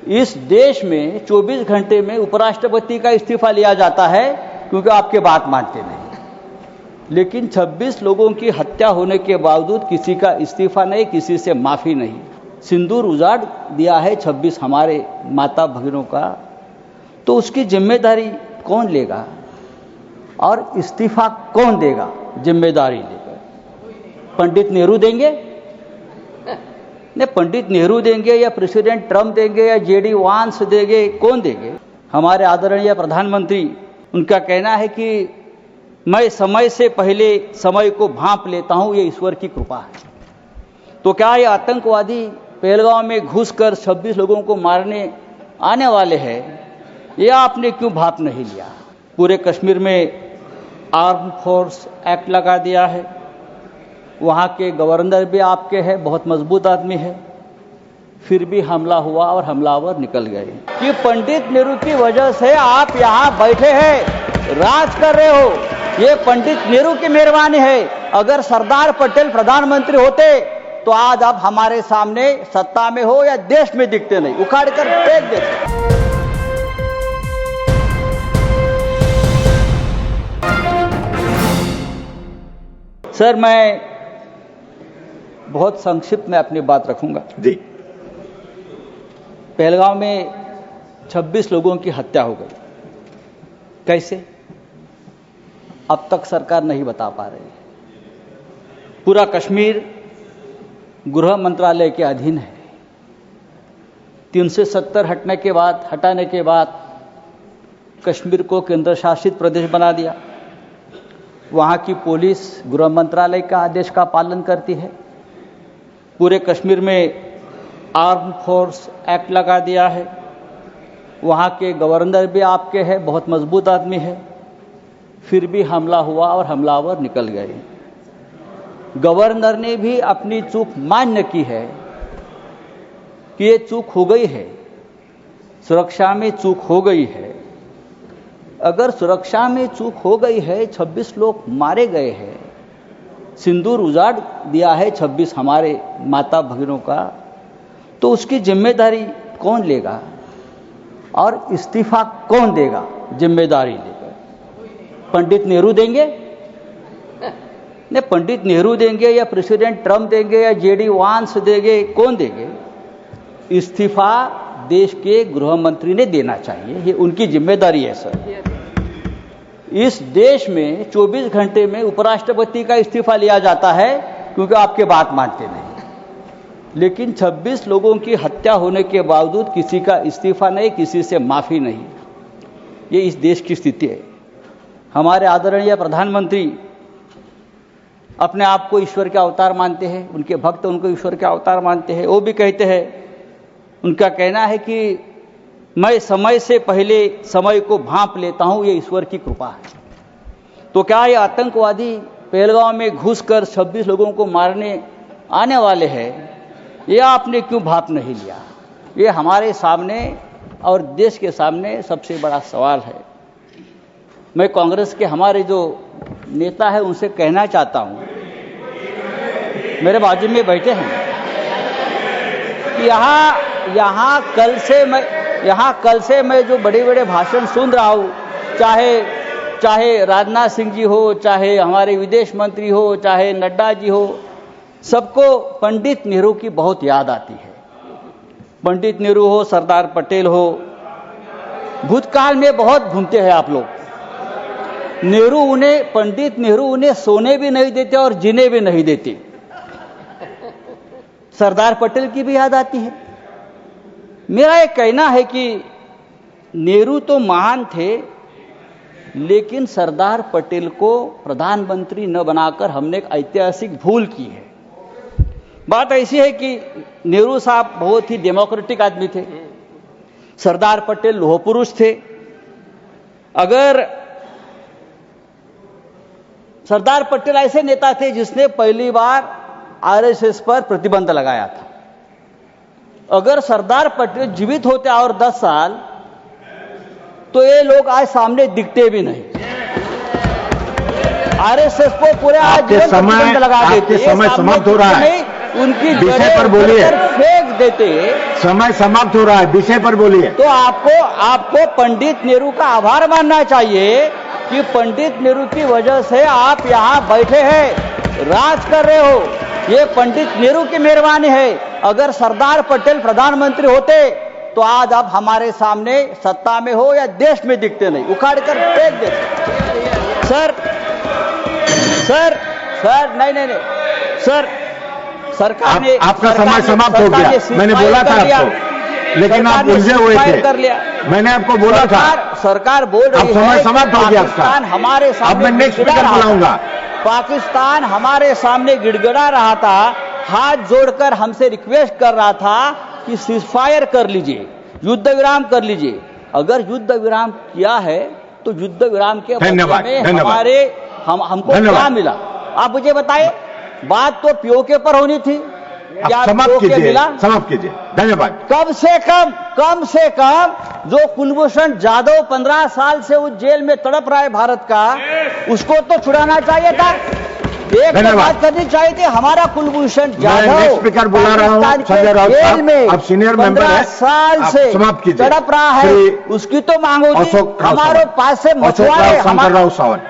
इस देश में 24 घंटे में उपराष्ट्रपति का इस्तीफा लिया जाता है क्योंकि आपके बात मानते नहीं। लेकिन 26 लोगों की हत्या होने के बावजूद किसी का इस्तीफा नहीं, किसी से माफी नहीं। सिंदूर उजाड़ दिया है 26 हमारे माता भगिनों का, तो उसकी जिम्मेदारी कौन लेगा और इस्तीफा कौन देगा? जिम्मेदारी लेकर पंडित नेहरू देंगे? नहीं, पंडित नेहरू देंगे या प्रेसिडेंट ट्रंप देंगे या जेडी वांस देंगे? कौन देंगे? हमारे आदरणीय प्रधानमंत्री, उनका कहना है कि मैं समय से पहले समय को भांप लेता हूं, ये ईश्वर की कृपा है। तो क्या ये आतंकवादी पहलगांव में घुसकर 26 लोगों को मारने आने वाले हैं? ये आपने क्यों भाप नहीं लिया? पूरे कश्मीर में आर्म फोर्स एक्ट लगा दिया है, वहाँ के गवर्नर भी आपके हैं, बहुत मजबूत आदमी है, फिर भी हमला हुआ और हमलावर निकल गए। कि पंडित नेहरू की वजह से आप यहाँ बैठे हैं, राज कर रहे हो, ये पंडित नेहरू की मेहरबानी है। अगर सरदार पटेल प्रधानमंत्री होते तो आज आप हमारे सामने सत्ता में हो या देश में दिखते नहीं, उखाड़ कर फेंक देते। सर, मैं बहुत संक्षिप्त में अपनी बात रखूंगा जी। पहलगांव में 26 लोगों की हत्या हो गई। कैसे? अब तक सरकार नहीं बता पा रही। पूरा कश्मीर गृह मंत्रालय के अधीन है। 370 हटाने के बाद कश्मीर को केंद्र शासित प्रदेश बना दिया। वहाँ की पुलिस गृह मंत्रालय का आदेश का पालन करती है। पूरे कश्मीर में आर्म फोर्स एक्ट लगा दिया है, वहाँ के गवर्नर भी आपके हैं, बहुत मजबूत आदमी है, फिर भी हमला हुआ और हमलावर निकल गए। गवर्नर ने भी अपनी चूक मान्य की है कि ये चूक हो गई है, सुरक्षा में चूक हो गई है। अगर सुरक्षा में चूक हो गई है, 26 लोग मारे गए हैं, सिंदूर उजाड़ दिया है 26 हमारे माता भगिनों का, तो उसकी जिम्मेदारी कौन लेगा और इस्तीफा कौन देगा? जिम्मेदारी लेकर पंडित नेहरू देंगे? नहीं, पंडित नेहरू देंगे या प्रेसिडेंट ट्रंप देंगे या जेडी वांस देंगे? कौन देंगे? इस्तीफा देश के गृह मंत्री ने देना चाहिए, ये उनकी जिम्मेदारी है। सर, इस देश में 24 घंटे में उपराष्ट्रपति का इस्तीफा लिया जाता है क्योंकि आपके बात मानते नहीं। लेकिन 26 लोगों की हत्या होने के बावजूद किसी का इस्तीफा नहीं, किसी से माफी नहीं। ये इस देश की स्थिति है। हमारे आदरणीय प्रधानमंत्री अपने आप को ईश्वर के अवतार मानते हैं, उनके भक्त उनको ईश्वर के अवतार मानते हैं। वो भी कहते हैं, उनका कहना है कि मैं समय से पहले समय को भांप लेता हूं, ये ईश्वर की कृपा है। तो क्या ये आतंकवादी पहलगांव में घुसकर 26 लोगों को मारने आने वाले हैं? ये आपने क्यों भाप नहीं लिया? ये हमारे सामने और देश के सामने सबसे बड़ा सवाल है। मैं कांग्रेस के हमारे जो नेता है उनसे कहना चाहता हूं, मेरे बाजू में बैठे हैं, यहाँ कल से मैं जो बड़े बड़े भाषण सुन रहा हूँ, चाहे राजनाथ सिंह जी हो, चाहे हमारे विदेश मंत्री हो, चाहे नड्डा जी हो, सबको पंडित नेहरू की बहुत याद आती है। पंडित नेहरू हो, सरदार पटेल हो, भूतकाल में बहुत घूमते हैं आप लोग। पंडित नेहरू उन्हें सोने भी नहीं देते और जीने भी नहीं देते। सरदार पटेल की भी याद आती है। मेरा ये कहना है कि नेहरू तो महान थे, लेकिन सरदार पटेल को प्रधानमंत्री न बनाकर हमने एक ऐतिहासिक भूल की है। बात ऐसी है कि नेहरू साहब बहुत ही डेमोक्रेटिक आदमी थे, सरदार पटेल लोह पुरुष थे। अगर सरदार पटेल ऐसे नेता थे जिसने पहली बार आरएसएस पर प्रतिबंध लगाया था। अगर सरदार पटेल जीवित होते और 10 साल, तो ये लोग आज सामने दिखते भी नहीं। आरएसएस को पूरे आज प्रतिबंध लगा देते। समय समाप्त हो रहा है। उनकी विषय पर बोलिए। फेंक देते। समय समाप्त हो रहा है, विषय पर बोलिए। तो आपको पंडित नेहरू का आभार मानना चाहिए कि पंडित नेहरू की वजह से आप यहाँ बैठे हैं, राज कर रहे हो। ये पंडित नेहरू की मेहरबानी है। अगर सरदार पटेल प्रधानमंत्री होते तो आज आप हमारे सामने सत्ता में हो या देश में दिखते नहीं, उखाड़ कर फेंक देते। सर नहीं सर, सरकार ने आपका समय समाप्त हो गया। मैंने बोला था आपको, लेकिन आप उलझे हुए थे। मैंने आपको बोला था। सरकार बोल रही है, समय समाप्त हो गया आपका। हमारे सामने, अब मैं नेक्स्ट स्पीकर बुलाऊंगा। पाकिस्तान हमारे सामने गिड़गिड़ा रहा था, हाथ जोड़कर हमसे रिक्वेस्ट कर रहा था कि सीजफायर कर लीजिए, युद्ध विराम कर लीजिए। अगर युद्ध विराम किया है तो युद्ध विराम के बदले में हमको क्या मिला? आप मुझे बताइए। बात तो पीओके पर होनी थी, क्या पीओके मिला? समाप्त कीजिए। धन्यवाद। कम से कम जो कुलभूषण जाधव 15 साल से उस जेल में तड़प रहा है भारत का, उसको तो छुड़ाना चाहिए था। एक बात करनी चाहिए थी। हमारा कुलभूषण जाधव स्पीकर बुला रहा हूं, संजय राउत साहब, अब सीनियर मेंबर है, 15 साल से तड़प रहा है, उसकी तो मांग होती। हमारे पास से मछुआरे, शंकर राव सावंत।